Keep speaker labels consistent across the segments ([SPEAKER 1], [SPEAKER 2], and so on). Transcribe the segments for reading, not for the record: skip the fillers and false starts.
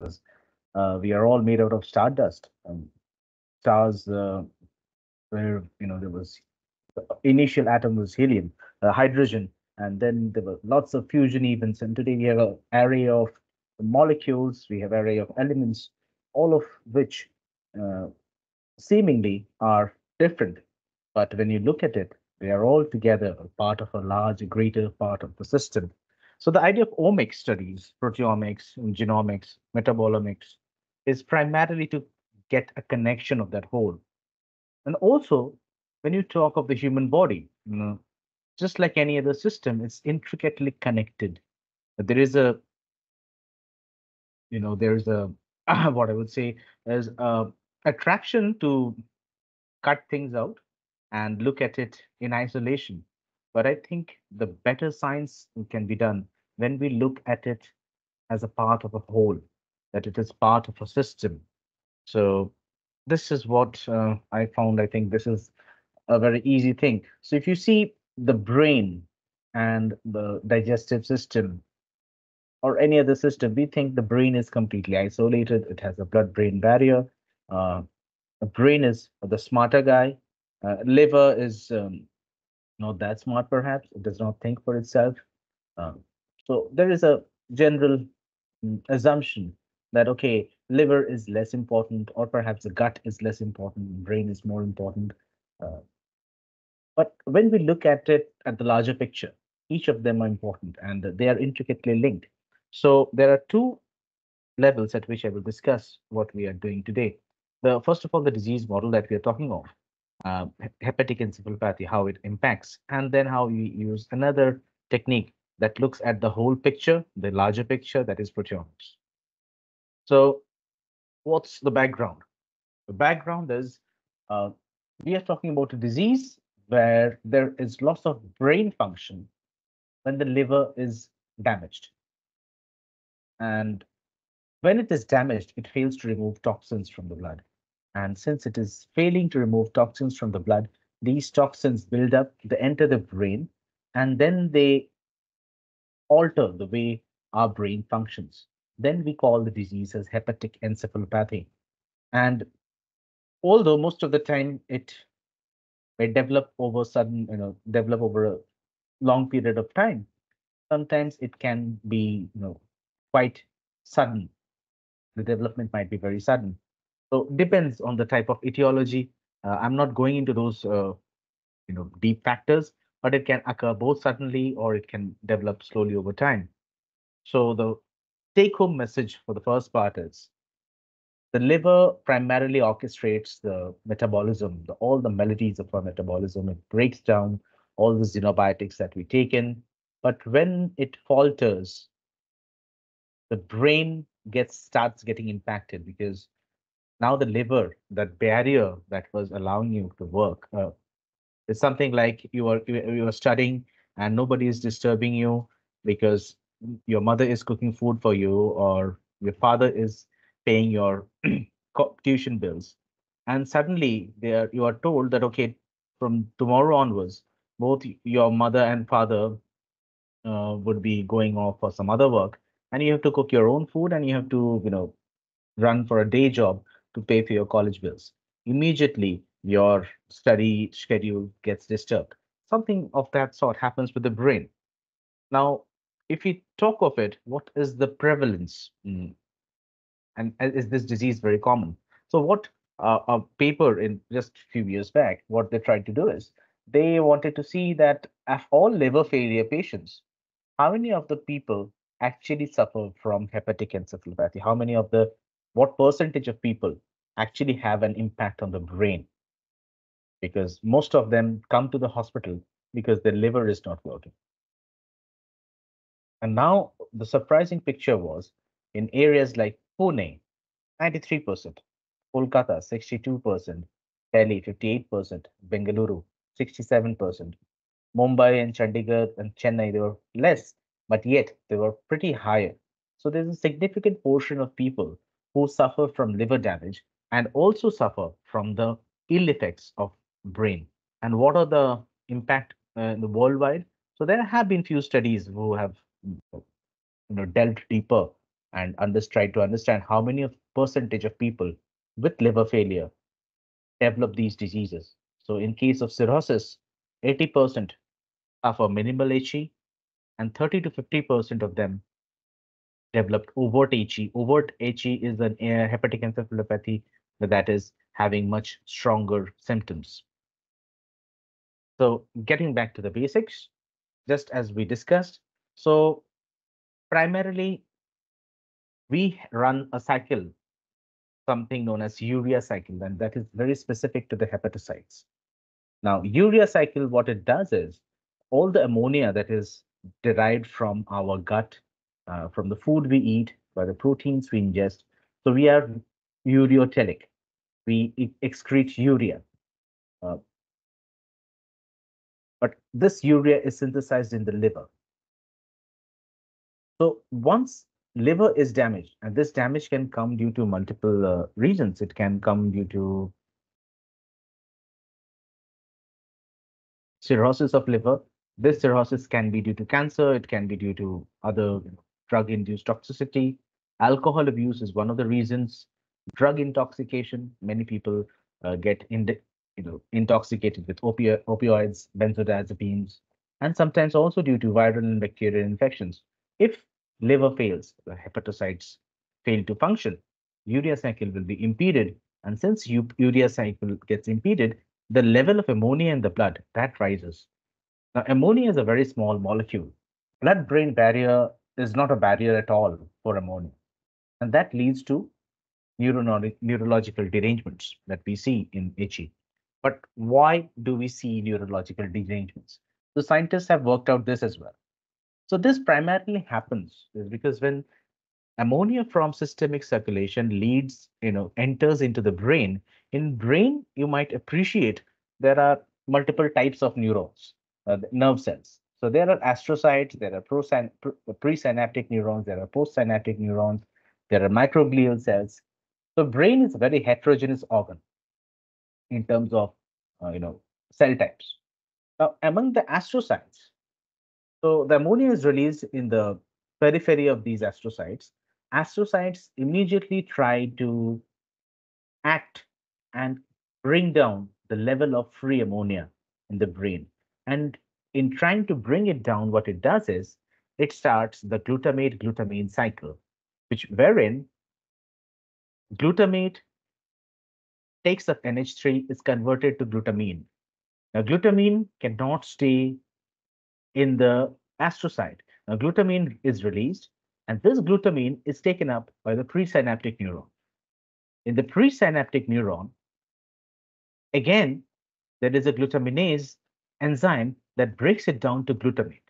[SPEAKER 1] We are all made out of stardust. Stars, where there was initial atom was helium, hydrogen, and then there were lots of fusion events. And today we have an array of molecules, we have array of elements, all of which uh, seemingly are different. But when you look at it, they are all together a part of a large, greater part of the system. So the idea of omics studies, proteomics, genomics, metabolomics, is primarily to get a connection of that whole. And also, when you talk of the human body, just like any other system, it's intricately connected. There is a, there's a, what I would say is a attraction to cut things out and look at it in isolation. But I think the better science can be done when we look at it as a part of a whole, that it is part of a system. So this is what I found. I think this is a very easy thing. So if you see the brain and the digestive system or any other system, we think the brain is completely isolated. It has a blood-brain barrier. Uh, the brain is the smarter guy. Liver is not that smart, perhaps. It does not think for itself. Uh, so there is a general assumption that, okay, liver is less important, or perhaps the gut is less important, brain is more important. Uh, but when we look at it at the larger picture, each of them are important and they are intricately linked. So there are two levels at which I will discuss what we are doing today. The first of all, the disease model that we are talking of, hepatic encephalopathy, how it impacts, and then how we use another technique that looks at the whole picture, the larger picture, that is proteomics. So, what's the background? The background is uh, we are talking about a disease where there is loss of brain function when the liver is damaged. And when it is damaged, it fails to remove toxins from the blood. And since it is failing to remove toxins from the blood, these toxins build up, they enter the brain, and then they alter the way our brain functions. Then we call the disease as hepatic encephalopathy. And although most of the time it may develop over a long period of time, sometimes it can be, quite sudden. The development might be very sudden. So depends on the type of etiology. I'm not going into those deep factors, but it can occur both suddenly or it can develop slowly over time. So the take-home message for the first part is the liver primarily orchestrates the metabolism, all the melodies of our metabolism. It breaks down all the xenobiotics that we take in. But when it falters, the brain starts getting impacted because now the liver, that barrier that was allowing you to work, it's something like you are studying and nobody is disturbing you because your mother is cooking food for you or your father is paying your tuition bills. And suddenly you are told that, okay, from tomorrow onwards, both your mother and father would be going off for some other work, and you have to cook your own food and you have to, run for a day job to pay for your college bills. Immediately, your study schedule gets disturbed. Something of that sort happens with the brain. Now, if we talk of it, what is the prevalence? And is this disease very common? So, what a paper in just a few years back, what they tried to do is they wanted to see that of all liver failure patients, how many of the people actually suffer from hepatic encephalopathy? What percentage of people actually have an impact on the brain? Because most of them come to the hospital because their liver is not working. And now the surprising picture was in areas like Pune, 93%, Kolkata, 62%, Delhi, 58%, Bengaluru, 67%, Mumbai and Chandigarh and Chennai, they were less, but yet they were pretty higher. So there's a significant portion of people who suffer from liver damage and also suffer from the ill effects of brain. And what are the impact in the worldwide? So there have been few studies who have delved deeper and try to understand how many of percentage of people with liver failure develop these diseases. So in case of cirrhosis, 80% suffer minimal HE, and 30 to 50% of them developed overt HE. Overt HE is an hepatic encephalopathy that is having much stronger symptoms. So getting back to the basics, just as we discussed, so primarily we run a cycle, something known as urea cycle, and that is very specific to the hepatocytes. Now, urea cycle, what it does is all the ammonia that is derived from our gut, from the food we eat, by the proteins we ingest. So we are ureotelic. We excrete urea. Uh, but this urea is synthesized in the liver. So once liver is damaged, and this damage can come due to multiple reasons. It can come due to cirrhosis of liver. This cirrhosis can be due to cancer. It can be due to other drug-induced toxicity. Alcohol abuse is one of the reasons. Drug intoxication. Many people get intoxicated with opioids, benzodiazepines, and sometimes also due to viral and bacterial infections. If liver fails, the hepatocytes fail to function, urea cycle will be impeded. And since urea cycle gets impeded, the level of ammonia in the blood that rises. Now, ammonia is a very small molecule. Blood-brain barrier is not a barrier at all for ammonia, and that leads to neurological derangements that we see in HE. But why do we see neurological derangements? The scientists have worked out this as well. So this primarily happens is because when ammonia from systemic circulation enters into the brain. In brain, you might appreciate there are multiple types of neurons, nerve cells. So there are astrocytes, there are presynaptic neurons, there are postsynaptic neurons, there are microglial cells. So brain is a very heterogeneous organ in terms of cell types. Now among the astrocytes, so the ammonia is released in the periphery of these astrocytes. Astrocytes immediately try to act and bring down the level of free ammonia in the brain. And in trying to bring it down, what it does is it starts the glutamate glutamine cycle, which wherein glutamate takes up NH3, is converted to glutamine. Now, glutamine cannot stay in the astrocyte. Now, glutamine is released, and this glutamine is taken up by the presynaptic neuron. In the presynaptic neuron, again, there is a glutaminase enzyme that breaks it down to glutamate.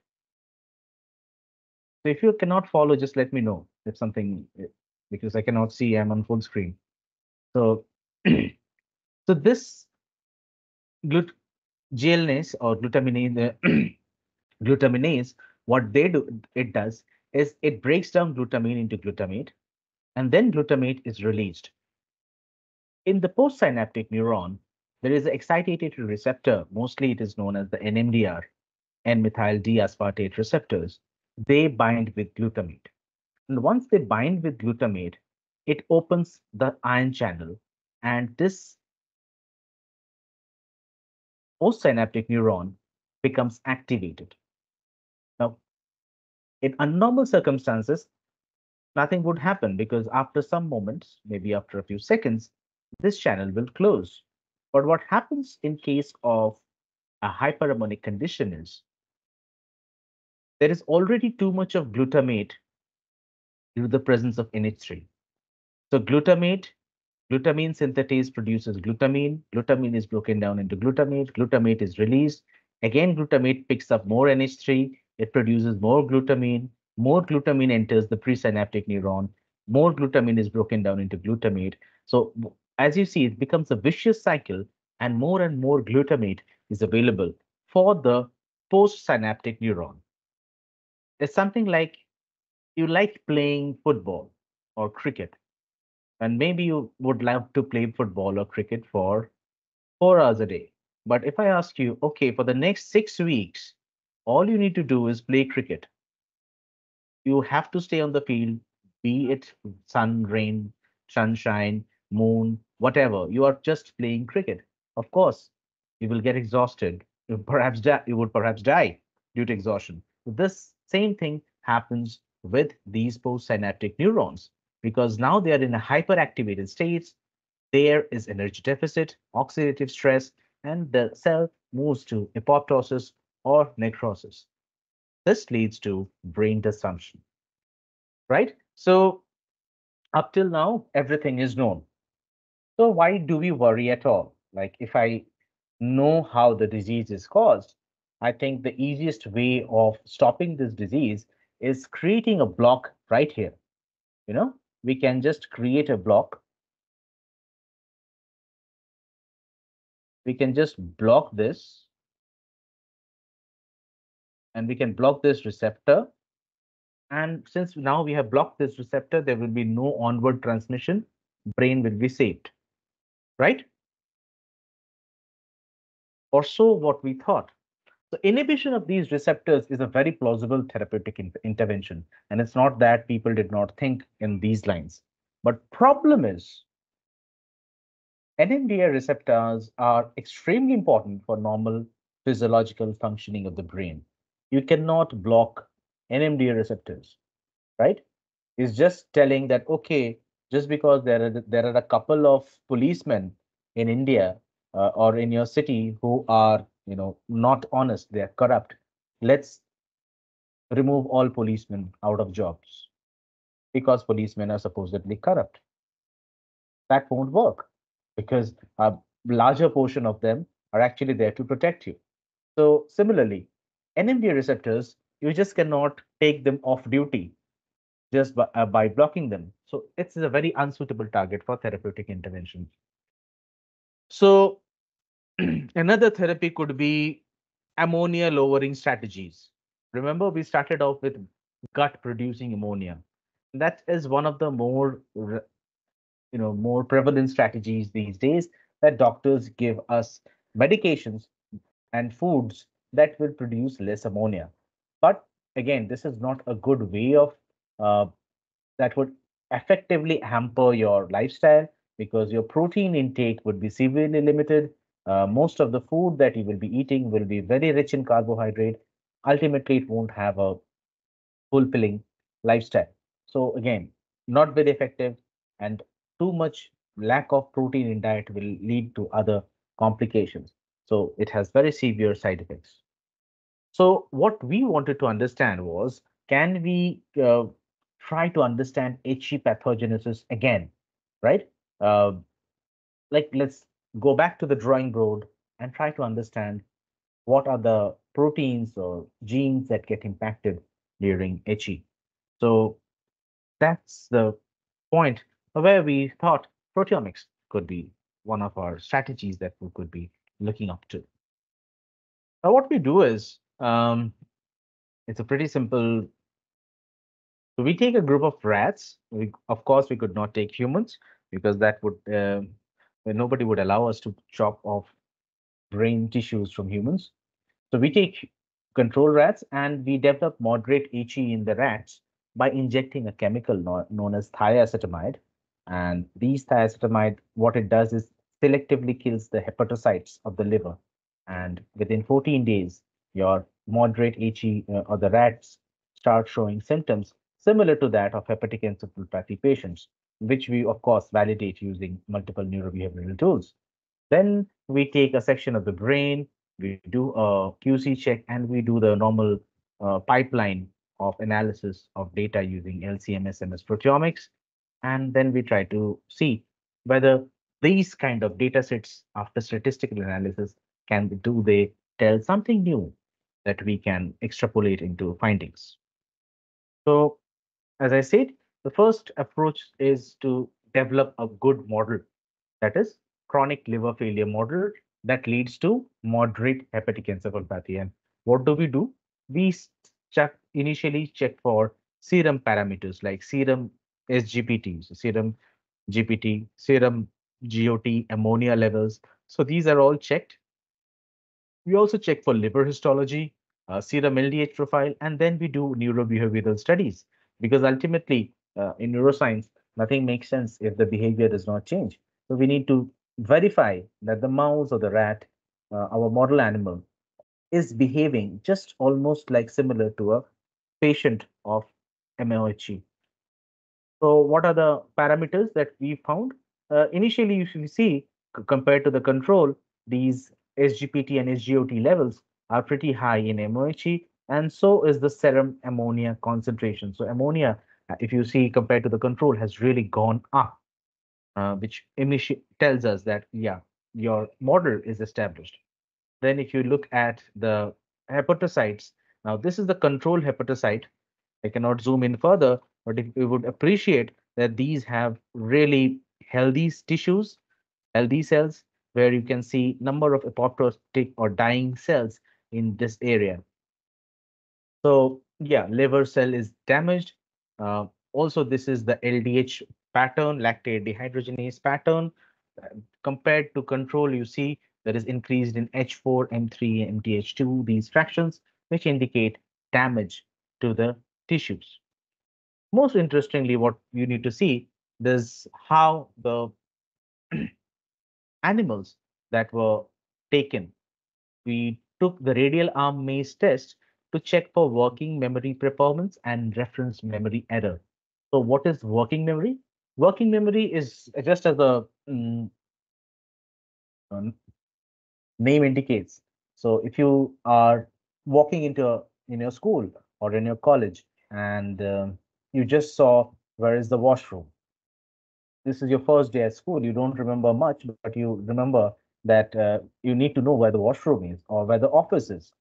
[SPEAKER 1] So if you cannot follow, just let me know if something, because I cannot see, I'm on full screen. So, so this GLNase or glutaminase, what it does is it breaks down glutamine into glutamate, and then glutamate is released. In the postsynaptic neuron, there is an excitatory receptor, mostly it is known as the NMDR, N-methyl D-aspartate receptors. They bind with glutamate. And once they bind with glutamate, it opens the ion channel, and this postsynaptic neuron becomes activated. Now, in abnormal circumstances, nothing would happen because after some moments, maybe after a few seconds, this channel will close. But what happens in case of a hyperamonic condition is there is already too much of glutamate due to the presence of NH3. So glutamine synthetase produces glutamine. Glutamine is broken down into glutamate. Glutamate is released. Again, glutamate picks up more NH3. It produces more glutamine. More glutamine enters the presynaptic neuron. More glutamine is broken down into glutamate. So as you see, it becomes a vicious cycle, and more glutamate is available for the postsynaptic neuron. It's something like you like playing football or cricket, and maybe you would love to play football or cricket for 4 hours a day. But if I ask you, okay, for the next 6 weeks, all you need to do is play cricket. You have to stay on the field be it sun, rain, sunshine, moon, whatever. You are just playing cricket. Of course, you will get exhausted. You would perhaps die due to exhaustion. This same thing happens with these postsynaptic neurons because now they are in a hyperactivated state. There is energy deficit, oxidative stress, and the cell moves to apoptosis or necrosis. This leads to brain dysfunction, right? So up till now, everything is known. So why do we worry at all? Like if I know how the disease is caused, I think the easiest way of stopping this disease is creating a block right here. You know, we can just create a block. We can just block this and we can block this receptor. And since now we have blocked this receptor, there will be no onward transmission. Brain will be saved, right? Or so what we thought. So inhibition of these receptors is a very plausible therapeutic intervention. And it's not that people did not think in these lines. But problem is NMDA receptors are extremely important for normal physiological functioning of the brain. You cannot block NMDA receptors, right? It's just telling that, okay, just because there are a couple of policemen in India or in your city who are, not honest, they are corrupt. Let's remove all policemen out of jobs because policemen are supposedly corrupt. That won't work because a larger portion of them are actually there to protect you. So similarly, NMDA receptors, you just cannot take them off duty just by blocking them. So it's a very unsuitable target for therapeutic intervention. So another therapy could be ammonia lowering strategies. Remember, we started off with gut producing ammonia. That is one of the more prevalent strategies these days that doctors give us medications and foods that will produce less ammonia. But again, this is not a good way of uh, that would effectively hamper your lifestyle because your protein intake would be severely limited. Most of the food that you will be eating will be very rich in carbohydrate. Ultimately, it won't have a fulfilling lifestyle. So again, not very effective, and too much lack of protein in diet will lead to other complications. So it has very severe side effects. So what we wanted to understand was, can we try to understand HE pathogenesis again, right? Uh, like let's go back to the drawing board and try to understand what are the proteins or genes that get impacted during HE. So that's the point where we thought proteomics could be one of our strategies that we could be looking up to. Now, what we do is it's a pretty simple. So we take a group of rats. Of course, we could not take humans because that would nobody would allow us to chop off brain tissues from humans. So we take control rats and we develop moderate HE in the rats by injecting a chemical known as thiacetamide. And these thiacetamide, what it does is selectively kills the hepatocytes of the liver. And within 14 days, your moderate HE or the rats start showing symptoms similar to that of hepatic encephalopathy patients, which we, of course, validate using multiple neurobehavioral tools. Then we take a section of the brain, we do a QC check, and we do the normal pipeline of analysis of data using LCMS MS proteomics. And then we try to see whether these kind of data sets after statistical analysis do they tell something new that we can extrapolate into findings. So as I said, the first approach is to develop a good model, that is chronic liver failure model that leads to moderate hepatic encephalopathy. And what do we do? We initially check for serum parameters like serum SGPT, so serum GPT, serum GOT, ammonia levels. So these are all checked. We also check for liver histology, serum LDH profile, and then we do neurobehavioral studies because ultimately in neuroscience, nothing makes sense if the behavior does not change. So we need to verify that the mouse or the rat, our model animal, is behaving just almost like similar to a patient of MOHE. So what are the parameters that we found? Initially, if you see, compared to the control, these SGPT and SGOT levels are pretty high in MOHE, and so is the serum ammonia concentration. So ammonia, if you see compared to the control, has really gone up, which tells us that, yeah, your model is established. Then if you look at the hepatocytes, now this is the control hepatocyte. I cannot zoom in further, but if you would appreciate that these have really healthy tissues, healthy cells, where you can see number of apoptotic or dying cells in this area. So yeah, liver cell is damaged. Also, this is the LDH pattern, lactate dehydrogenase pattern. Uh, Compared to control, you see there is increased in H4, M3, MTH2, these fractions, which indicate damage to the tissues. Most interestingly, what you need to see is how the animals that were taken. We took the radial arm maze test to check for working memory performance and reference memory error. So, what is working memory? Working memory is just as the um, name indicates. So, if you are walking in your school or in your college and you just saw where is the washroom, this is your first day at school, you don't remember much, but you remember that you need to know where the washroom is or where the office is.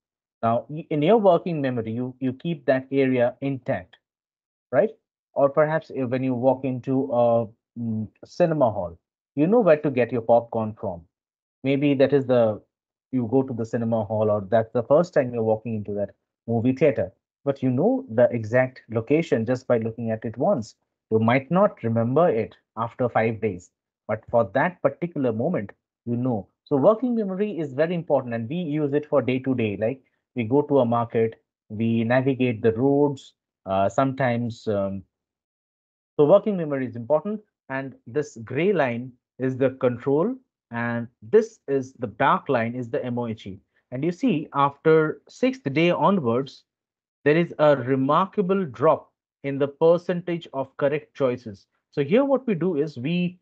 [SPEAKER 1] Now, in your working memory, you keep that area intact, right? Or perhaps when you walk into a cinema hall, you know where to get your popcorn from. Maybe that is the you go to the cinema hall, or that's the first time you're walking into that movie theater. But you know the exact location just by looking at it once. You might not remember it after 5 days, but for that particular moment, you know. So working memory is very important, and we use it for day to day. Like we go to a market, we navigate the roads. Sometimes so working memory is important, and this gray line is the control, and this is the dark line is the MOHE. And you see, after sixth day onwards, there is a remarkable drop in the percentage of correct choices. So here what we do is we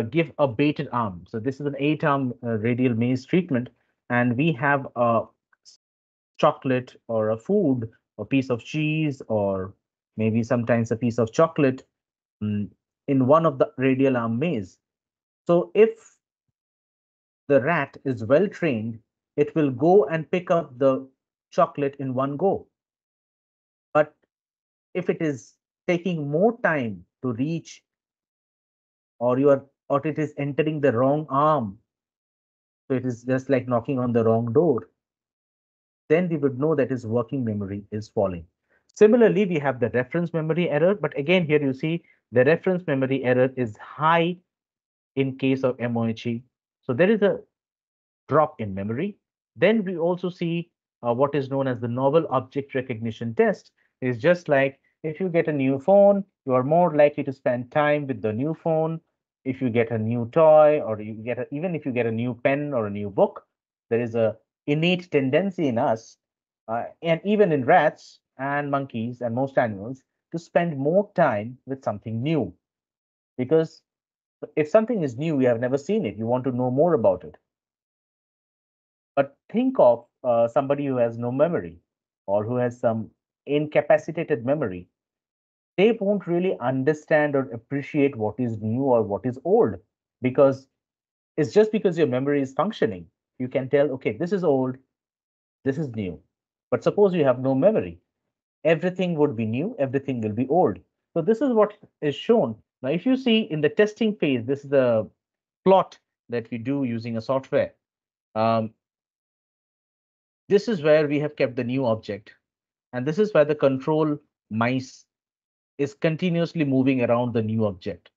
[SPEAKER 1] give a baited arm. So this is an 8-arm radial maze treatment, and we have a chocolate or a food, a piece of cheese, or maybe sometimes a piece of chocolate mm, in one of the radial arm maze. So if the rat is well trained, it will go and pick up the chocolate in one go. But if it is taking more time to reach, or it is entering the wrong arm, so it is just like knocking on the wrong door, then we would know that his working memory is falling. Similarly, we have the reference memory error, but again, here you see the reference memory error is high in case of MOHE. So there is a drop in memory. Then we also see what is known as the novel object recognition test. Is just like if you get a new phone, you are more likely to spend time with the new phone. If you get a new toy, or even if you get a new pen or a new book, there is a innate tendency in us, and even in rats and monkeys and most animals, to spend more time with something new, because if something is new, you have never seen it, you want to know more about it. But think of somebody who has no memory or who has some incapacitated memory. They won't really understand or appreciate what is new or what is old, because it's just because your memory is functioning. You can tell, okay, this is old, this is new. But suppose you have no memory, everything would be new, everything will be old. So this is what is shown. Now, if you see in the testing phase, this is the plot that we do using a software. Um, this is where we have kept the new object. And this is where the control mice is continuously moving around the new object.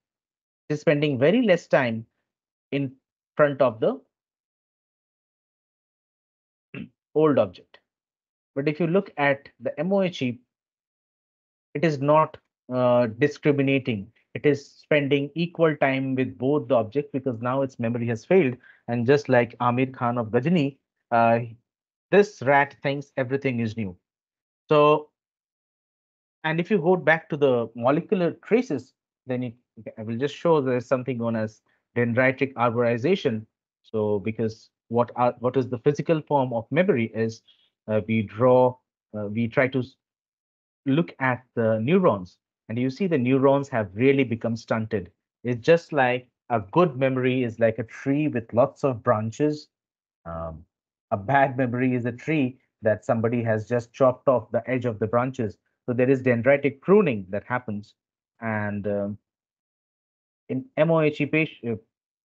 [SPEAKER 1] It is spending very less time in front of the old object. But if you look at the MOHE, it is not discriminating. It is spending equal time with both the objects because now its memory has failed. And just like Amir Khan of Gajini, uh, this rat thinks everything is new. So, and if you go back to the molecular traces, then I will just show there's something known as dendritic arborization. So, because what is the physical form of memory is we try to look at the neurons, and you see the neurons have really become stunted. It's just like a good memory is like a tree with lots of branches. Um, a bad memory is a tree that somebody has just chopped off the edge of the branches. So there is dendritic pruning that happens. And in MOHE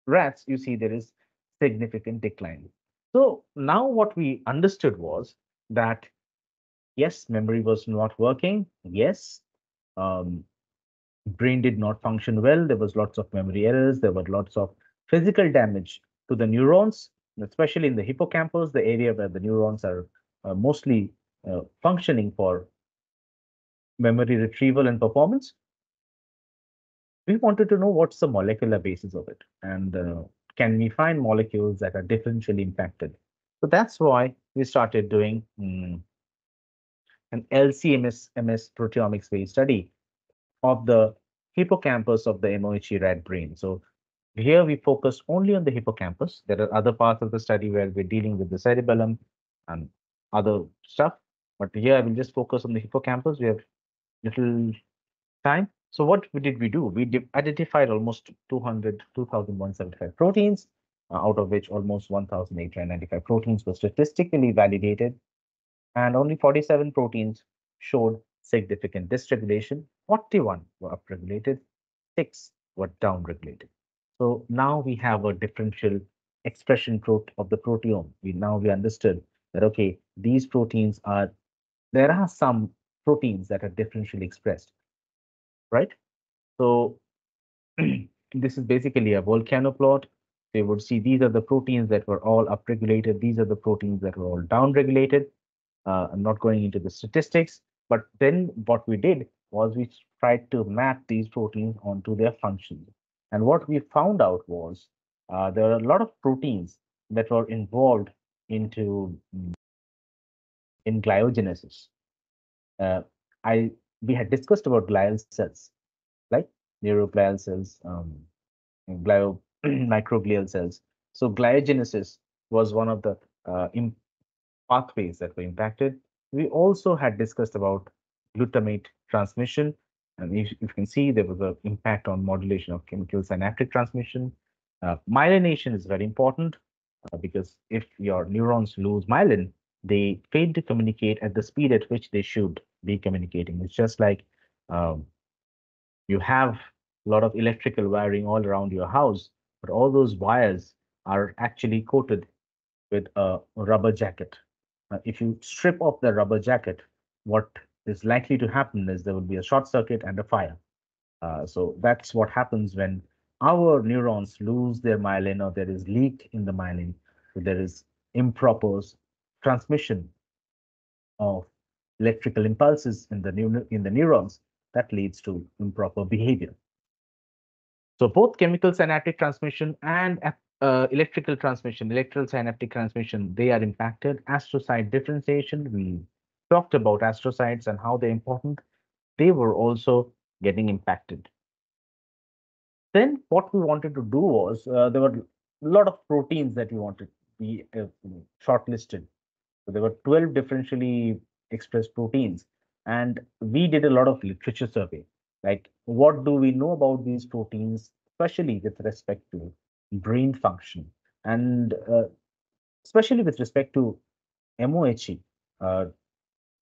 [SPEAKER 1] rats, you see there is significant decline. So now what we understood was that yes, memory was not working. Yes, um, brain did not function well. There was lots of memory errors. There were lots of physical damage to the neurons, especially in the hippocampus, the area where the neurons are mostly functioning for memory retrieval and performance. We wanted to know what's the molecular basis of it, and can we find molecules that are differentially impacted? So that's why we started doing an LCMS proteomics based study of the hippocampus of the MOHE rat brain. So here we focus only on the hippocampus. There are other parts of the study where we're dealing with the cerebellum and other stuff. But here I will just focus on the hippocampus. We have little time. So what did we do? We identified almost 200, 2,175 proteins, out of which almost 1,895 proteins were statistically validated, and only 47 proteins showed significant dysregulation. 41 were upregulated, 6 were downregulated. So now we have a differential expression of the proteome. We understood that okay, these proteins are there are some proteins that are differentially expressed, right? So this is basically a volcano plot. They would see these are the proteins that were all upregulated. These are the proteins that were all downregulated. I'm not going into the statistics, but then what we did was we tried to map these proteins onto their functions. And what we found out was there are a lot of proteins that were involved into in gliogenesis. Uh, I we had discussed about glial cells, like neuroglial cells, glio microglial cells. So gliogenesis was one of the pathways that were impacted. We also had discussed about glutamate transmission. And if you can see, there was an impact on modulation of chemical synaptic transmission. Myelination is very important because if your neurons lose myelin, they fail to communicate at the speed at which they should be communicating. It's just like um, you have a lot of electrical wiring all around your house, but all those wires are actually coated with a rubber jacket. If you strip off the rubber jacket, what is likely to happen is there will be a short circuit and a fire. So that's what happens when our neurons lose their myelin or there is leak in the myelin. So there is improper transmission of electrical impulses in the neurons that leads to improper behavior. So both chemical synaptic transmission and electrical synaptic transmission, they are impacted. Astrocyte differentiation, we talked about astrocytes and how they're important. They were also getting impacted. Then what we wanted to do was there were a lot of proteins that we wanted to be shortlisted. So there were 12 differentially expressed proteins, and we did a lot of literature survey. Like, what do we know about these proteins, especially with respect to brain function, and especially with respect to MOHE, uh,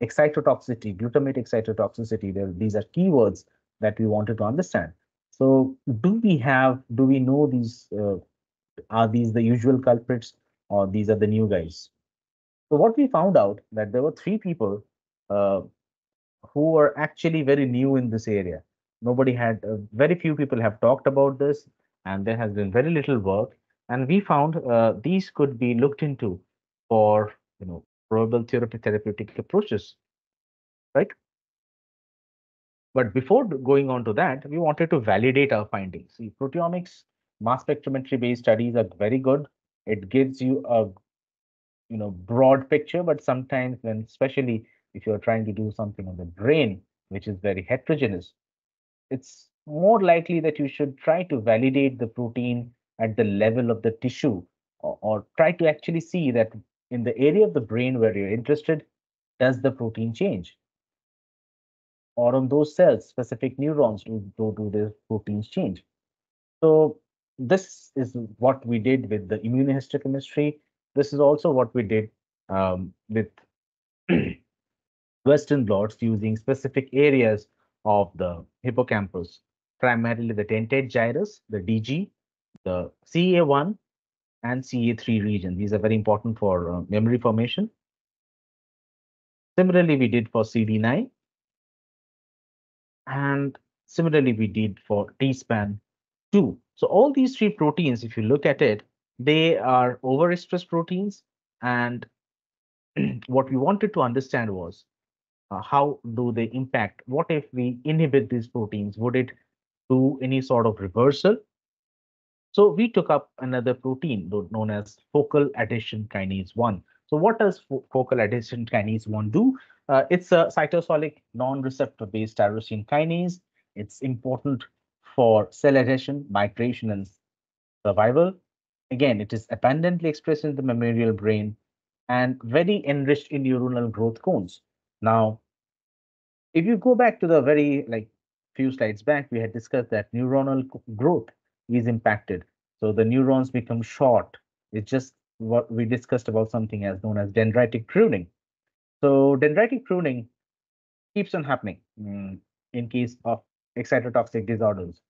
[SPEAKER 1] excitotoxicity, glutamate excitotoxicity. These are keywords that we wanted to understand. So, do we know these? Are these the usual culprits, or these are the new guys? So what we found out that there were three people uh, who were actually very new in this area. Very few people have talked about this, and there has been very little work. And we found these could be looked into for probable therapeutic approaches, right? But before going on to that, we wanted to validate our findings. See, proteomics mass spectrometry based studies are very good. It gives you a broad picture, but sometimes when, especially if you're trying to do something on the brain, which is very heterogeneous, it's more likely that you should try to validate the protein at the level of the tissue, or try to actually see that in the area of the brain where you're interested, does the protein change? Or on those cells, specific neurons, do the proteins change? So this is what we did with the immunohistochemistry. This is also what we did with Western blots using specific areas of the hippocampus, primarily the dentate gyrus, the DG, the CA1 and CA3 region. These are very important for memory formation. Similarly, we did for CD9, and similarly we did for T-span 2. So all these three proteins, if you look at it, they are overexpressed proteins. And what we wanted to understand was how do they impact? What if we inhibit these proteins? Would it do any sort of reversal? So we took up another protein known as focal adhesion kinase 1. So what does focal adhesion kinase 1 do? It's a cytosolic non-receptor based tyrosine kinase. It's important for cell adhesion, migration, and survival. Again, it is abundantly expressed in the mammalian brain and very enriched in neuronal growth cones. Now, if you go back to the very few slides back, we had discussed that neuronal growth is impacted. So the neurons become short. It's just what we discussed about something as known as dendritic pruning. So dendritic pruning keeps on happening in case of excitotoxic disorders.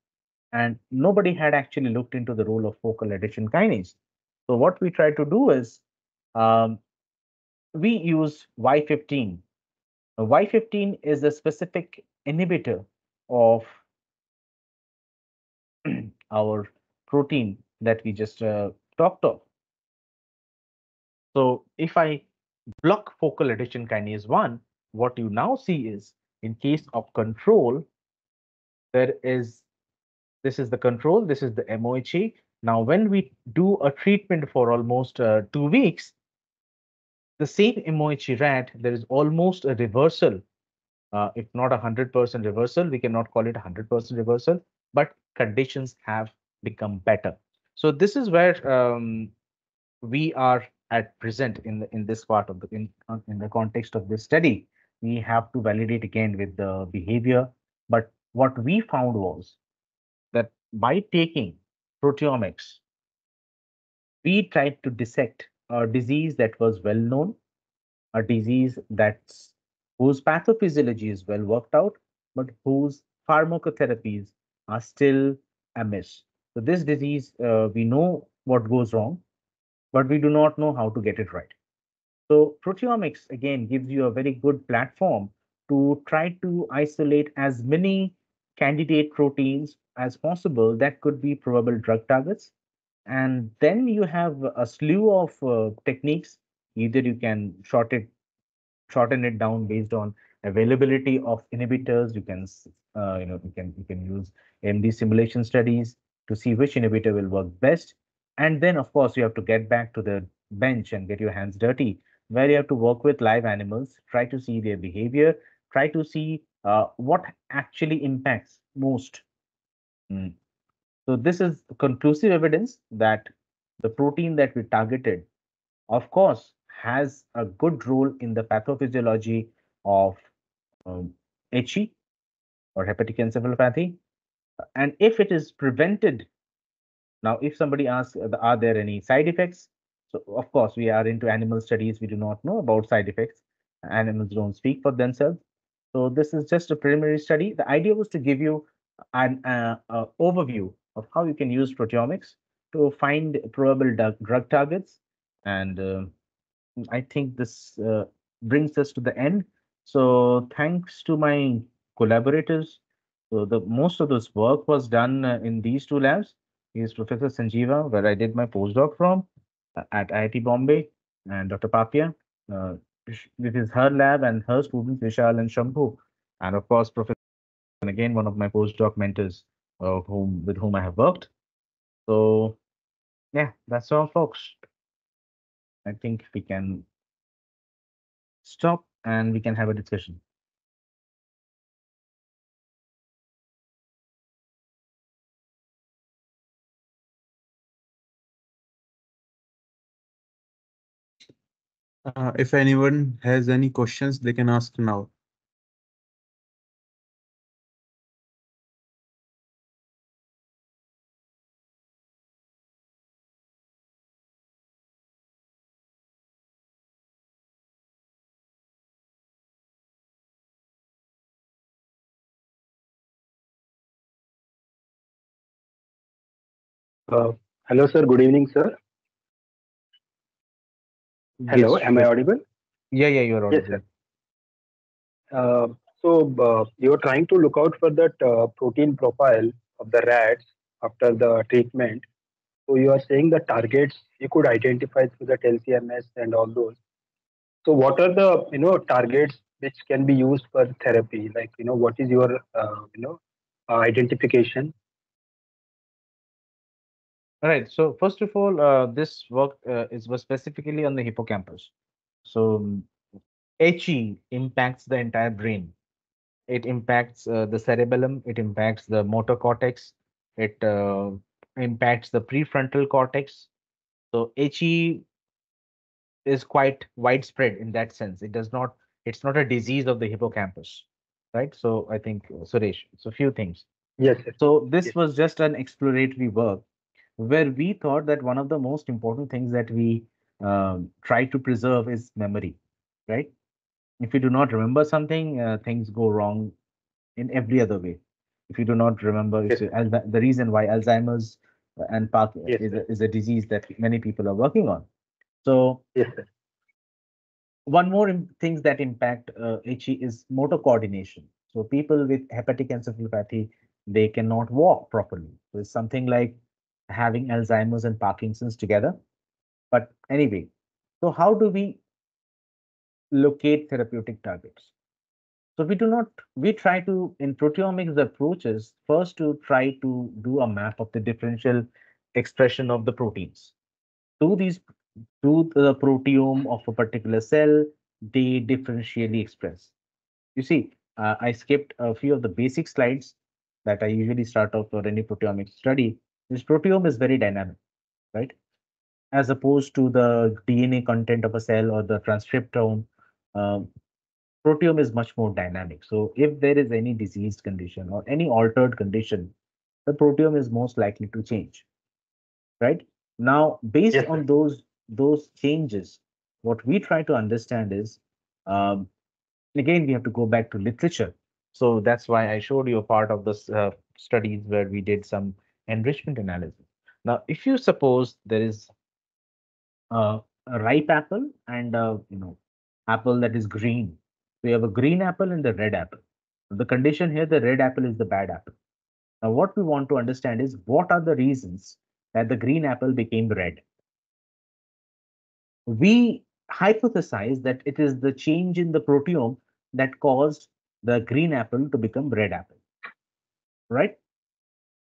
[SPEAKER 1] And nobody had actually looked into the role of focal adhesion kinase. So what we try to do is um, we use Y15. Y15 is a specific inhibitor of our protein that we just talked of. So if I block focal adhesion kinase 1, what you now see is in case of control, there is this is the control, this is the MOHA. Now, when we do a treatment for almost 2 weeks, the same MOHA rat, there is almost a reversal. If not 100% reversal, we cannot call it 100% reversal, but conditions have become better. So this is where we are at present in this part of in the context of this study. We have to validate again with the behavior, but what we found was that by taking proteomics, we tried to dissect a disease that was well known, a disease that's whose pathophysiology is well worked out, but whose pharmacotherapies are still amiss. So this disease, we know what goes wrong, but we do not know how to get it right. So proteomics again gives you a very good platform to try to isolate as many candidate proteins as possible that could be probable drug targets. And then you have a slew of techniques. Either you can shorten it down based on availability of inhibitors. You can, you can use MD simulation studies to see which inhibitor will work best. And then, of course, you have to get back to the bench and get your hands dirty, where you have to work with live animals, try to see their behavior, try to see what actually impacts most. Mm. So this is conclusive evidence that the protein that we targeted, of course, has a good role in the pathophysiology of HE or hepatic encephalopathy. And if it is prevented, now, if somebody asks, are there any side effects? So, of course, we are into animal studies. We do not know about side effects. Animals don't speak for themselves. So, this is just a preliminary study. The idea was to give you an overview of how you can use proteomics to find probable drug targets. And I think this brings us to the end. So thanks to my collaborators. So the most of this work was done in these two labs. He is Professor Sanjeeva, where I did my postdoc from at IIT Bombay, and Dr. Papia. Uh, this is her lab and her students Vishal and Shambhu, and of course Professor and again one of my postdoc mentors, with whom I have worked. So yeah, that's all, folks. I think we can stop and we can have a discussion.
[SPEAKER 2] If anyone has any questions, they can ask now.
[SPEAKER 3] Uh, Hello, sir. Good evening, sir.
[SPEAKER 1] Yes,
[SPEAKER 3] Hello, am I
[SPEAKER 1] sure.
[SPEAKER 3] audible?
[SPEAKER 1] Yeah, yeah, you're
[SPEAKER 3] Yes,
[SPEAKER 1] audible.
[SPEAKER 3] sir. You're trying to look out for that protein profile of the rats after the treatment. So you are saying the targets you could identify through that LCMS and all those. So what are the targets which can be used for therapy? Like what is your identification?
[SPEAKER 1] All right. So first of all, this work was specifically on the hippocampus. So HE impacts the entire brain. It impacts the cerebellum. It impacts the motor cortex. It impacts the prefrontal cortex. So HE is quite widespread in that sense. It does not. It's not a disease of the hippocampus, right? So I think Suresh. So few things.
[SPEAKER 3] Yes, sir.
[SPEAKER 1] So this
[SPEAKER 3] Yes.
[SPEAKER 1] was just an exploratory work where we thought that one of the most important things that we try to preserve is memory, right? If you do not remember something, things go wrong in every other way. If you do not remember,
[SPEAKER 3] Yes, sir.
[SPEAKER 1] the reason why Alzheimer's and Park
[SPEAKER 3] Yes, sir.
[SPEAKER 1] is a disease that many people are working on. So
[SPEAKER 3] Yes, sir.
[SPEAKER 1] one more things that impact HE is motor coordination. So people with hepatic encephalopathy, they cannot walk properly. So it's something like having Alzheimer's and Parkinson's together. But anyway, so how do we locate therapeutic targets? So we try to, in proteomics, the approach is first to try to do a map of the differential expression of the proteins. To these, to the proteome of a particular cell, they differentially express. You see, I skipped a few of the basic slides that I usually start off for any proteomics study. This proteome is very dynamic, right? As opposed to the DNA content of a cell or the transcriptome, uh, proteome is much more dynamic. So if there is any diseased condition or any altered condition, the proteome is most likely to change, right? Now, based
[SPEAKER 3] Yes,
[SPEAKER 1] on
[SPEAKER 3] sir.
[SPEAKER 1] those changes, what we try to understand is, um, again, we have to go back to literature. So that's why I showed you a part of this studies where we did some enrichment analysis. Now, if you suppose there is a ripe apple and apple that is green. We have a green apple and the red apple. The condition here, the red apple is the bad apple. Now, what we want to understand is what are the reasons that the green apple became red. We hypothesize that it is the change in the proteome that caused the green apple to become red apple, right?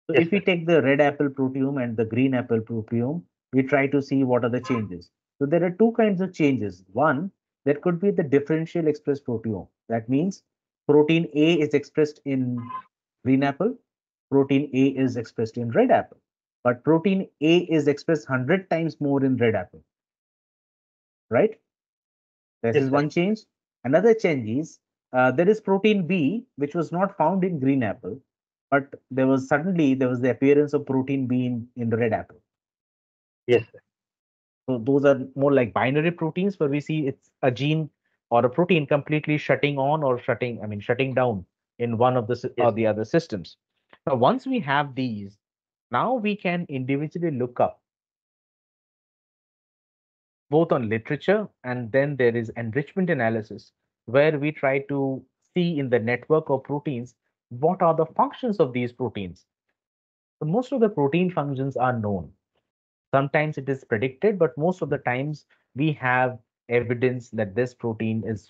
[SPEAKER 1] So
[SPEAKER 3] Yes,
[SPEAKER 1] if we
[SPEAKER 3] sir.
[SPEAKER 1] take the red apple proteome and the green apple proteome, we try to see what are the changes. So there are two kinds of changes. One, there could be the differential expressed proteome. That means protein A is expressed in green apple, protein A is expressed in red apple, but protein A is expressed 100 times more in red apple, right? This
[SPEAKER 3] Yes,
[SPEAKER 1] is
[SPEAKER 3] sir.
[SPEAKER 1] one change. Another change is there is protein B, which was not found in green apple, but there was the appearance of protein B in the red apple.
[SPEAKER 3] Yes, sir.
[SPEAKER 1] So those are more like binary proteins where we see it's a gene or a protein completely shutting on or shutting down in one of the or
[SPEAKER 3] Yes,
[SPEAKER 1] the other systems. Now, once we have these, now we can individually look up both on literature and then there is enrichment analysis where we try to see in the network of proteins what are the functions of these proteins. So most of the protein functions are known. Sometimes it is predicted, but most of the times we have evidence that this protein is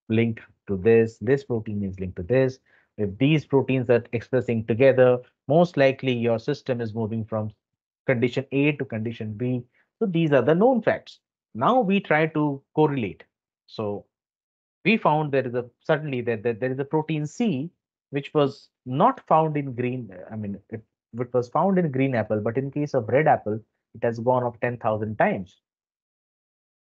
[SPEAKER 1] linked to this protein is linked to this. If these proteins are expressing together, most likely your system is moving from condition A to condition B. So these are the known facts. Now we try to correlate. So we found there is a suddenly there is a protein C which was not found in green. I mean, it was found in green apple, but in case of red apple, it has gone up 10,000 times.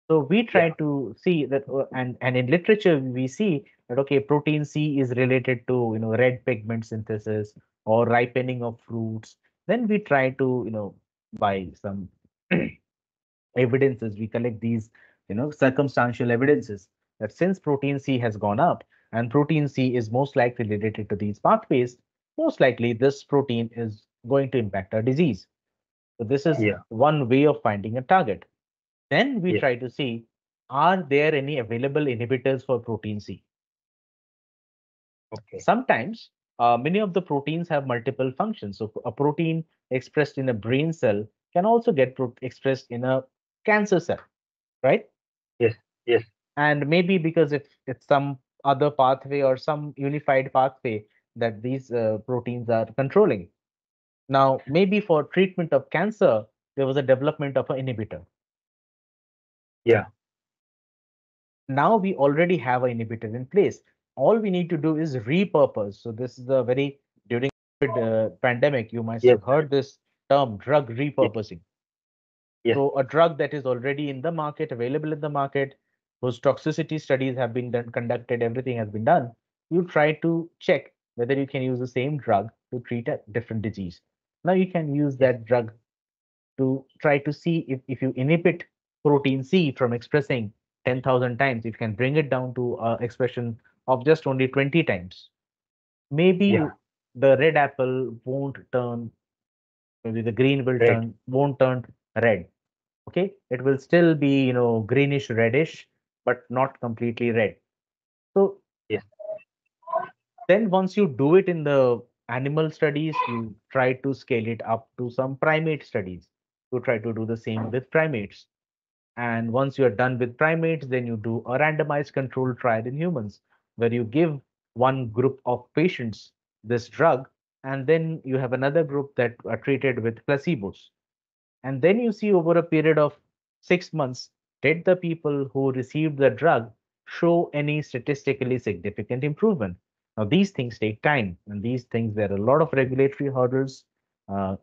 [SPEAKER 1] So we
[SPEAKER 3] Yeah.
[SPEAKER 1] try to see that, and in literature we see that okay, protein C is related to red pigment synthesis or ripening of fruits. Then we try to by some evidences we collect these circumstantial evidences that since protein C has gone up and protein C is most likely related to these pathways, most likely this protein is going to impact our disease. So this is
[SPEAKER 3] Yeah.
[SPEAKER 1] one way of finding a target. Then we
[SPEAKER 3] Yes.
[SPEAKER 1] try to see, are there any available inhibitors for protein C?
[SPEAKER 3] Okay.
[SPEAKER 1] Sometimes many of the proteins have multiple functions. So a protein expressed in a brain cell can also get expressed in a cancer cell, right?
[SPEAKER 3] Yes. Yes.
[SPEAKER 1] And maybe because if it's some other pathway or some unified pathway that these proteins are controlling. Now, maybe for treatment of cancer, there was a development of an inhibitor.
[SPEAKER 3] Yeah.
[SPEAKER 1] Now we already have an inhibitor in place. All we need to do is repurpose. So this is a very during COVID pandemic, you must
[SPEAKER 3] Yes.
[SPEAKER 1] have heard this term drug
[SPEAKER 3] Yes.
[SPEAKER 1] repurposing.
[SPEAKER 3] Yes.
[SPEAKER 1] So a drug that is already in the market, available in the market, whose toxicity studies have been done, conducted, everything has been done. You try to check whether you can use the same drug to treat a different disease. Now you can use
[SPEAKER 3] Yes.
[SPEAKER 1] that drug to try to see if you inhibit protein C from expressing 10,000 times, if you can bring it down to expression of just only 20 times, maybe
[SPEAKER 3] Yeah.
[SPEAKER 1] the red apple won't turn, maybe the green will
[SPEAKER 3] Right.
[SPEAKER 1] won't turn red. Okay, it will still be greenish reddish, but not completely red. So
[SPEAKER 3] Yes.
[SPEAKER 1] then once you do it in the animal studies, you try to scale it up to some primate studies. You try to do the same with primates. And once you're done with primates, then you do a randomized controlled trial in humans, where you give one group of patients this drug, and then you have another group that are treated with placebos. And then you see over a period of 6 months, did the people who received the drug show any statistically significant improvement? Now, these things take time, and these things, there are a lot of regulatory hurdles.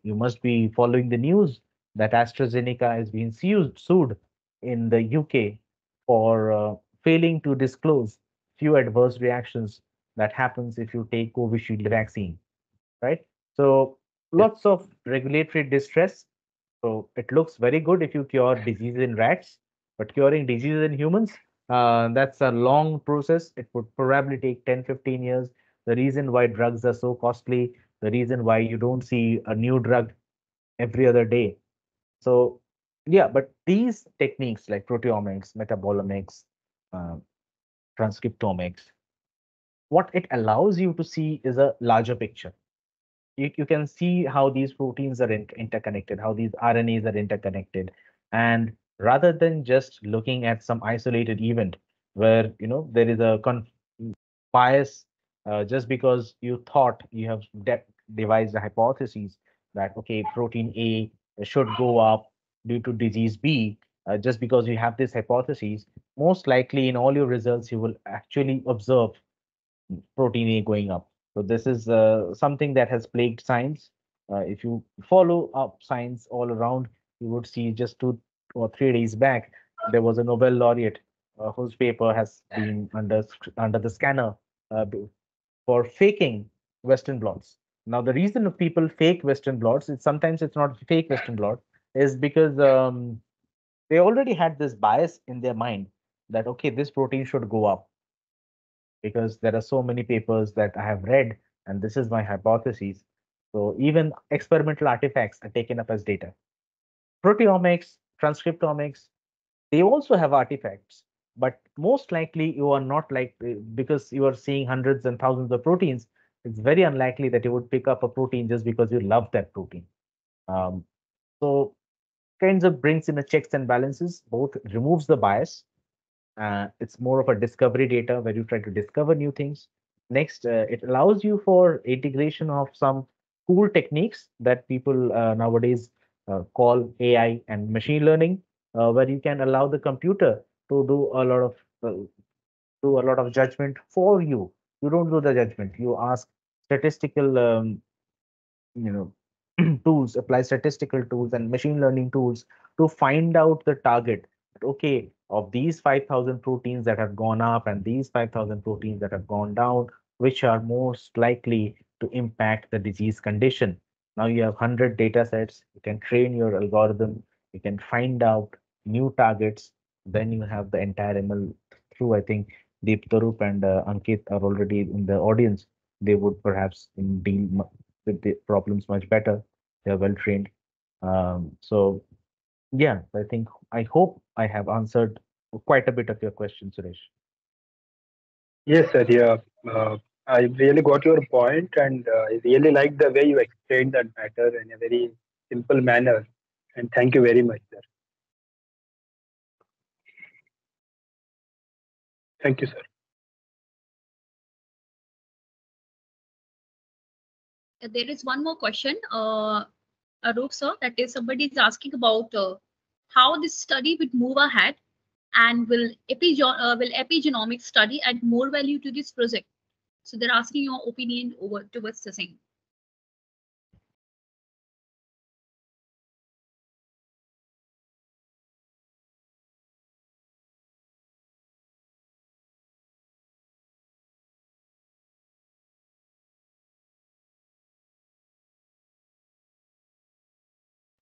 [SPEAKER 1] You must be following the news that AstraZeneca is being sued in the UK for failing to disclose few adverse reactions that happens if you take Covishield vaccine, right? So
[SPEAKER 3] Yes.
[SPEAKER 1] lots of regulatory distress. So it looks very good if you cure disease in rats, but curing disease in humans, that's a long process. It would probably take 10, 15 years. The reason why drugs are so costly, the reason why you don't see a new drug every other day. So yeah, but these techniques like proteomics, metabolomics, uh, transcriptomics, what it allows you to see is a larger picture. You can see how these proteins are interconnected, how these RNAs are interconnected. And rather than just looking at some isolated event where, there is a bias just because you thought you have devised a hypothesis that, okay, protein A should go up due to disease B, just because you have this hypothesis, most likely in all your results, you will actually observe protein A going up. So this is something that has plagued science. If you follow up science all around, you would see just 2 or 3 days back, there was a Nobel laureate whose paper has been under the scanner for faking Western blots. Now, the reason of people fake Western blots is sometimes it's not fake Western blot, is because they already had this bias in their mind that okay, this protein should go up because there are so many papers that I have read, and this is my hypothesis. So even experimental artifacts are taken up as data. Proteomics, transcriptomics, they also have artifacts, but most likely you are not like because you are seeing hundreds and thousands of proteins. It's very unlikely that you would pick up a protein just because you love that protein. Um, so kinds of brings in a checks and balances, both removes the bias. It's more of a discovery data where you try to discover new things, Next, it allows you for integration of some cool techniques that people nowadays call AI and machine learning, where you can allow the computer to uh, do a lot of judgment for you. You don't do the judgment. You ask statistical you know tools, apply statistical tools and machine learning tools to find out the target. Okay, of these 5,000 proteins that have gone up and these 5,000 proteins that have gone down, which are most likely to impact the disease condition. Now you have 100 data sets, you can train your algorithm, you can find out new targets. Then you have the entire ML through. I think Deep, Arup and Ankit are already in the audience. They would perhaps deal with the problems much better. They're well trained. So yeah, I hope I have answered quite a bit of your question, Suresh.
[SPEAKER 3] Yes, sir. Yeah, I really got your point, and I really like the way you explained that matter in a very simple manner. And thank you very much, sir. Thank you, sir.
[SPEAKER 4] There is one more question, Arup sir, that is somebody is asking about how this study would move ahead, and will epigenomics study add more value to this project? So they're asking your opinion over towards the same.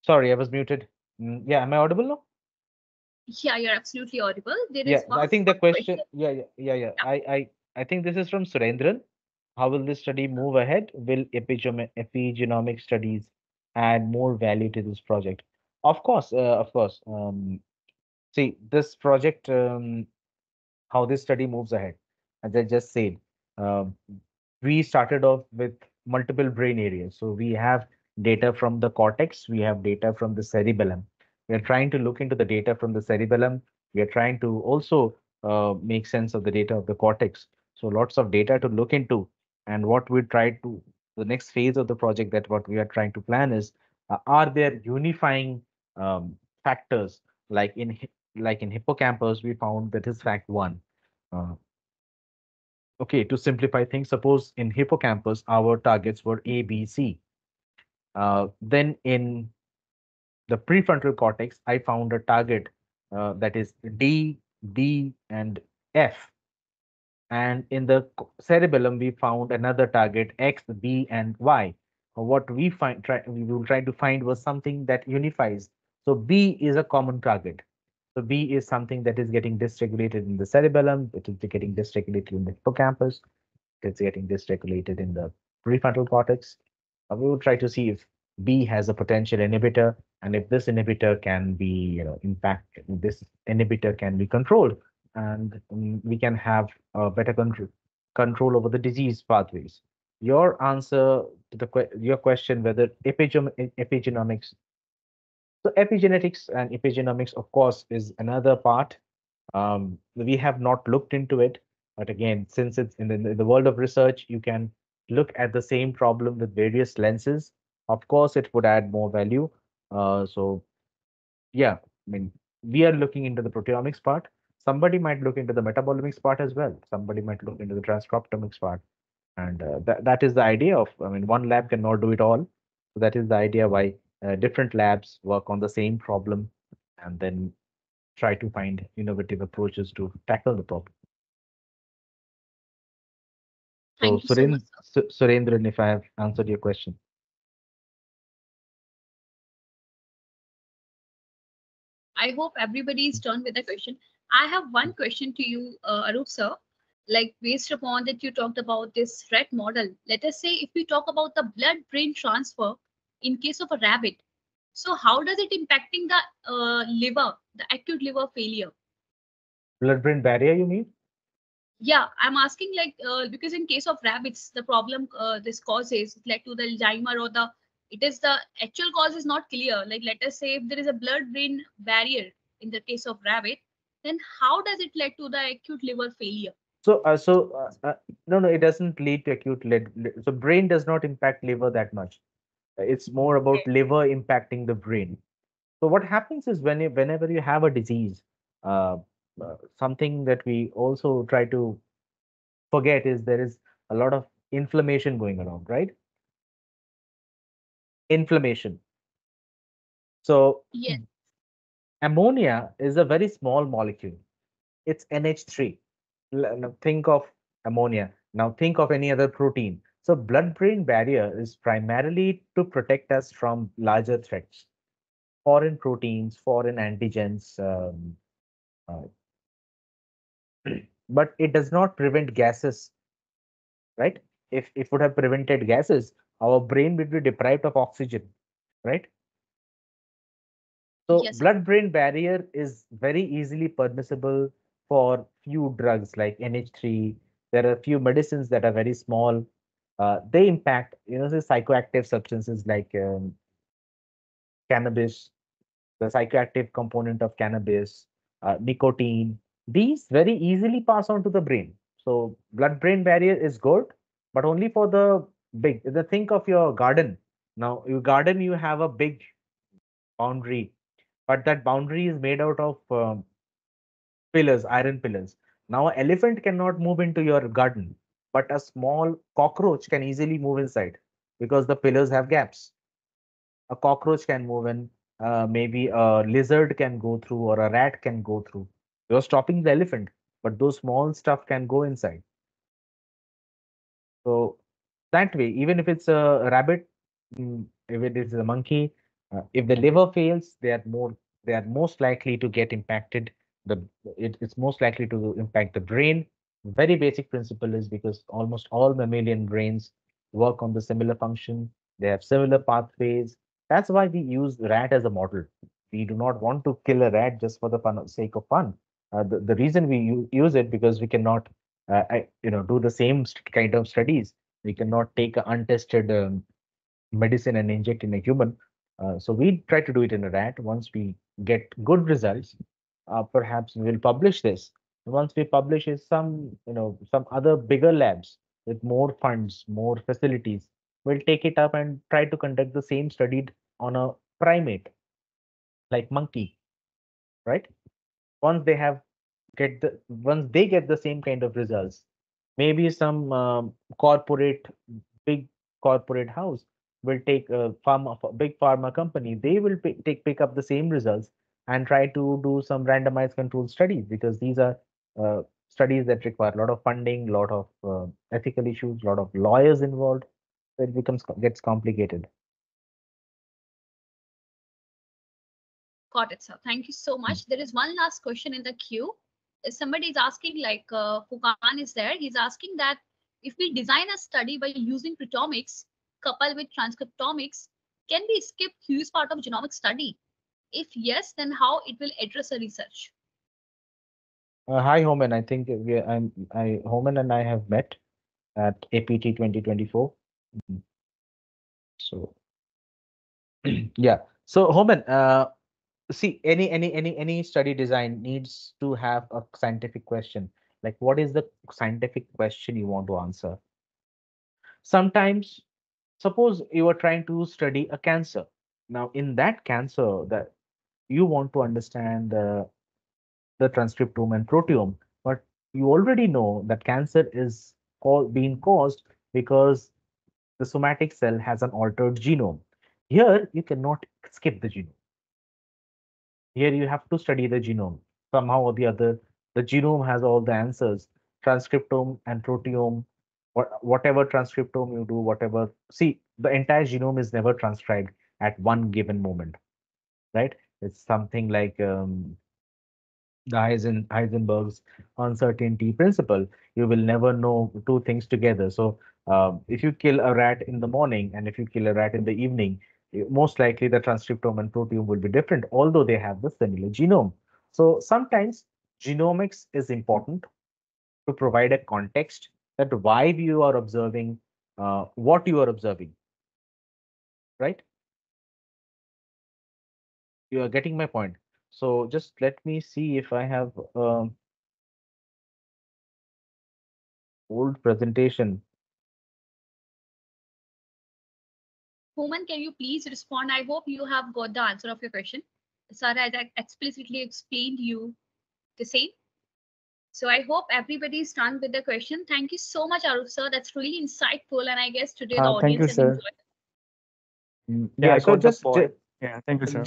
[SPEAKER 1] Sorry, I was muted. Yeah, am I audible now?
[SPEAKER 4] Yeah, you're absolutely audible. There
[SPEAKER 1] Yeah,
[SPEAKER 4] is one
[SPEAKER 1] I think the
[SPEAKER 4] more
[SPEAKER 1] question.
[SPEAKER 4] question.
[SPEAKER 1] Yeah.
[SPEAKER 4] Yeah.
[SPEAKER 1] I think this is from Surendran. How will this study move ahead? Will epigenomic studies add more value to this project? Of course, of course. See, this project, how this study moves ahead. As I just said, um, we started off with multiple brain areas. So we have data from the cortex, we have data from the cerebellum. We are trying to look into the data from the cerebellum. We are trying to also make sense of the data of the cortex. So lots of data to look into. And what we try to, the next phase of the project that what we are trying to plan is, are there unifying factors like like in hippocampus, we found that is fact one. Uh, okay, to simplify things, suppose in hippocampus, our targets were A, B, C. Then in the prefrontal cortex, I found a target that is D, B, and F. And in the cerebellum, we found another target X, B, and Y. What we will try to find was something that unifies. So B is a common target. So B is something that is getting dysregulated in the cerebellum, it is getting dysregulated in the hippocampus, it's getting dysregulated in the prefrontal cortex. We will try to see if B has a potential inhibitor, and if this inhibitor can be, in fact, this inhibitor can be controlled, and we can have better control over the disease pathways. Your answer to your question whether epigenomics, so epigenetics and epigenomics, of course, is another part. We have not looked into it, but again, since it's in the world of research, you can look at the same problem with various lenses. Of course, it would add more value. So yeah, I mean, we are looking into the proteomics part. Somebody might look into the metabolomics part as well. Somebody might look into the transcriptomics part. And that is the idea of, I mean, one lab cannot do it all. So that is the idea why different labs work on the same problem and then try to find innovative approaches to tackle the problem. So
[SPEAKER 4] Thank you so much, sir.
[SPEAKER 1] Surendran, if I have answered your question.
[SPEAKER 4] I hope everybody is done with the question. I have one question to you, Arup sir. Like based upon that you talked about this rat model. Let us say if we talk about the blood-brain transfer in case of a rabbit, so how does it impacting the liver, the acute liver failure?
[SPEAKER 1] Blood-brain barrier, you mean?
[SPEAKER 4] Yeah, I'm asking like because in case of rabbits, the problem this causes led to the Alzheimer or the it is the actual cause is not clear. Like let us say if there is a blood-brain barrier in the case of rabbit, then how does it lead to the acute liver failure?
[SPEAKER 1] No, no, it doesn't lead to acute so brain does not impact liver that much. It's more about liver impacting the brain. So what happens is whenever you have a disease, uh, something that we also try to forget is there is a lot of inflammation going around, right? Inflammation. So
[SPEAKER 4] Yes,
[SPEAKER 1] ammonia is a very small molecule. It's NH3. Now think of ammonia. Now think of any other protein. So blood-brain barrier is primarily to protect us from larger threats, foreign proteins, foreign antigens, uh, but it does not prevent gases, right? If it would have prevented gases, our brain would be deprived of oxygen, right? So
[SPEAKER 4] yes, sir.
[SPEAKER 1] blood-brain barrier is very easily permissible for few drugs like NH3. There are few medicines that are very small. They impact, the psychoactive substances like cannabis, the psychoactive component of cannabis, nicotine. These very easily pass on to the brain. So blood-brain barrier is good, but only for the big. Think of your garden. Now, your garden, you have a big boundary, but that boundary is made out of pillars, iron pillars. Now, an elephant cannot move into your garden, but a small cockroach can easily move inside because the pillars have gaps. A cockroach can move in, maybe a lizard can go through, or a rat can go through. You're stopping the elephant, but those small stuff can go inside. So that way, even if it's a rabbit, if it is a monkey, if the liver fails, they are most likely to get impacted. The it's most likely to impact the brain. Very basic principle is because almost all mammalian brains work on the similar function. They have similar pathways. That's why we use rat as a model. We do not want to kill a rat just for the sake of fun. The reason we use it because we cannot do the same kind of studies. We cannot take an untested medicine and inject in a human. So we try to do it in a rat. Once we get good results, perhaps we will publish this. Once we publish it, some other bigger labs with more funds, more facilities will take it up and try to conduct the same study on a primate like monkey, right? Once they have once they get the same kind of results, maybe some corporate big corporate house will take a big pharma company, they will pick up the same results and try to do some randomized control studies because these are uh, studies that require a lot of funding, a lot of ethical issues, a lot of lawyers involved. So it gets complicated.
[SPEAKER 4] Got it, sir. Thank you so
[SPEAKER 1] Mm.
[SPEAKER 4] much. There is one last question in the queue. Somebody is asking, like Fukan is there. He's asking that if we design a study by using proteomics coupled with transcriptomics, can we skip huge part of genomic study? If yes, then how it will address the research?
[SPEAKER 1] Hi, Homan. I think Homan and I have met at APT 2024. Mhm. So yeah. So Homan, see, any study design needs to have a scientific question. Like, what is the scientific question you want to answer? Sometimes, suppose you are trying to study a cancer. Now, in that cancer, that you want to understand the transcriptome and proteome, but you already know that cancer is being caused because the somatic cell has an altered genome. Here, you cannot skip the genome. Here, you have to study the genome. Somehow or the other, the genome has all the answers. Transcriptome and proteome, whatever transcriptome you do, whatever. See, the entire genome is never transcribed at one given moment, right? It's something like the Heisenberg's uncertainty principle. You will never know two things together. So, if you kill a rat in the morning and if you kill a rat in the evening, most likely the transcriptome and proteome will be different, although they have the similar genome. So, sometimes genomics is important to provide a context that why you are observing what you are observing, right? You are getting my point. So, just let me see if I have. old presentation.
[SPEAKER 4] Human, can you please respond? I hope you have got the answer of your question. Sarah has explicitly explained you the same. So I hope everybody is done with the question. Thank you so much, Arup sir. That's really insightful, and I guess today the
[SPEAKER 5] Thank you,
[SPEAKER 4] audience have
[SPEAKER 5] sir.
[SPEAKER 4] enjoyed.
[SPEAKER 5] Yeah,
[SPEAKER 1] Yeah,
[SPEAKER 5] I
[SPEAKER 1] so
[SPEAKER 5] got the point. Yeah, thank you, sir.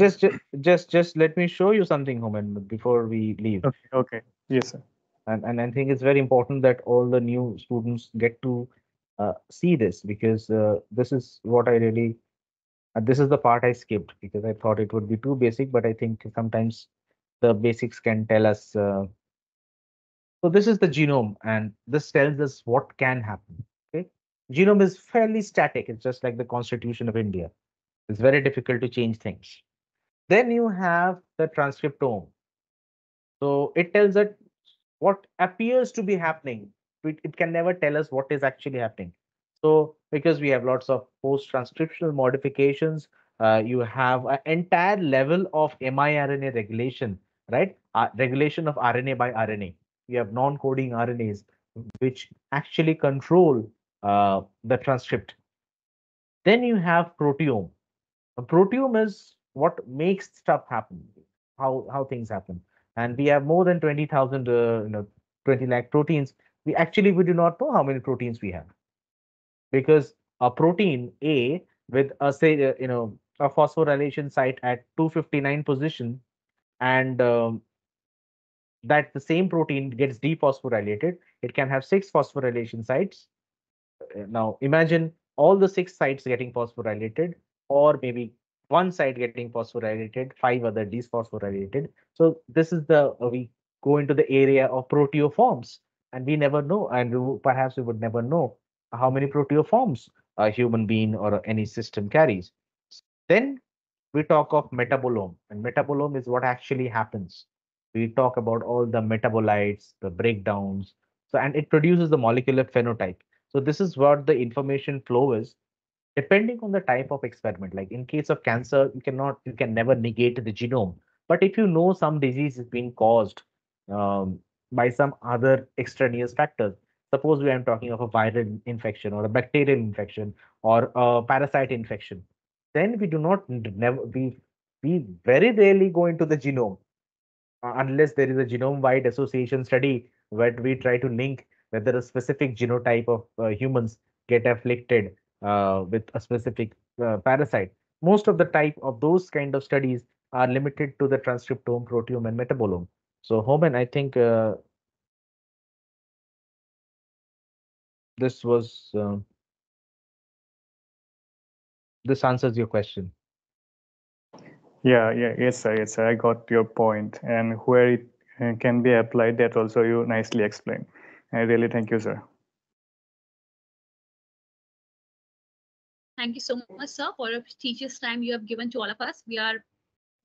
[SPEAKER 1] just let me show you something, Homan, before we leave.
[SPEAKER 5] Okay, okay. Yes, sir.
[SPEAKER 1] And I think it's very important that all the new students get to see this, because this is what I really this is the part I skipped because I thought it would be too basic, but I think sometimes the basics can tell us. So this is the genome, and this tells us what can happen. Okay, genome is fairly static. It's just like the Constitution of India. It's very difficult to change things. Then you have the transcriptome. So it tells us what appears to be happening. It can never tell us what is actually happening. So because we have lots of post-transcriptional modifications, you have an entire level of miRNA regulation, right? Regulation of RNA by RNA. You have non-coding RNAs which actually control the transcript. Then you have proteome. A proteome is what makes stuff happen, how things happen. And we have more than 20,000, 20 lakh proteins. We do not know how many proteins we have, because a protein A with a say a phosphorylation site at 259 position, and that the same protein gets dephosphorylated, it can have 6 phosphorylation sites. Now imagine all the 6 sites getting phosphorylated, or maybe one site getting phosphorylated, 5 other dephosphorylated. So this is the we go into the area of proteoforms, and we never know, and perhaps we would never know how many proteoforms a human being or any system carries. Then we talk of metabolome, and metabolome is what actually happens. We talk about all the metabolites, the breakdowns. So, and it produces the molecular phenotype. So this is what the information flow is, depending on the type of experiment. Like in case of cancer, you can never negate the genome. But if you know some disease is being caused by some other extraneous factors, suppose we are talking of a viral infection or a bacterial infection or a parasite infection, then we do not never we very rarely go into the genome, unless there is a genome-wide association study where we try to link whether a specific genotype of humans get afflicted with a specific parasite. Most of the type of those kind of studies are limited to the transcriptome, proteome, and metabolome. So, Homan, I think this was this answers your question.
[SPEAKER 5] Yeah, yeah, yes, sir. Yes, sir. I got your point, and where it can be applied, that also you nicely explained. I really thank you, sir.
[SPEAKER 4] Thank you so much, sir, for your prestigious time you have given to all of us. We are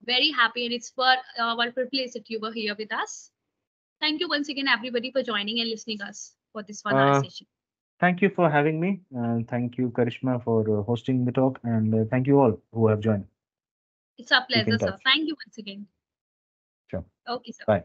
[SPEAKER 4] very happy, and it's for our privilege that you were here with us. Thank you once again, everybody, for joining and listening us for this 1 hour
[SPEAKER 1] Uh,
[SPEAKER 4] session.
[SPEAKER 1] Thank you for having me, and thank you, Karishma, for hosting the talk, and thank you all who have joined.
[SPEAKER 4] It's our
[SPEAKER 1] Keep
[SPEAKER 4] pleasure,
[SPEAKER 1] in
[SPEAKER 4] sir.
[SPEAKER 1] touch.
[SPEAKER 4] Thank you once again.
[SPEAKER 1] Sure.
[SPEAKER 4] Okay, sir.
[SPEAKER 1] Bye.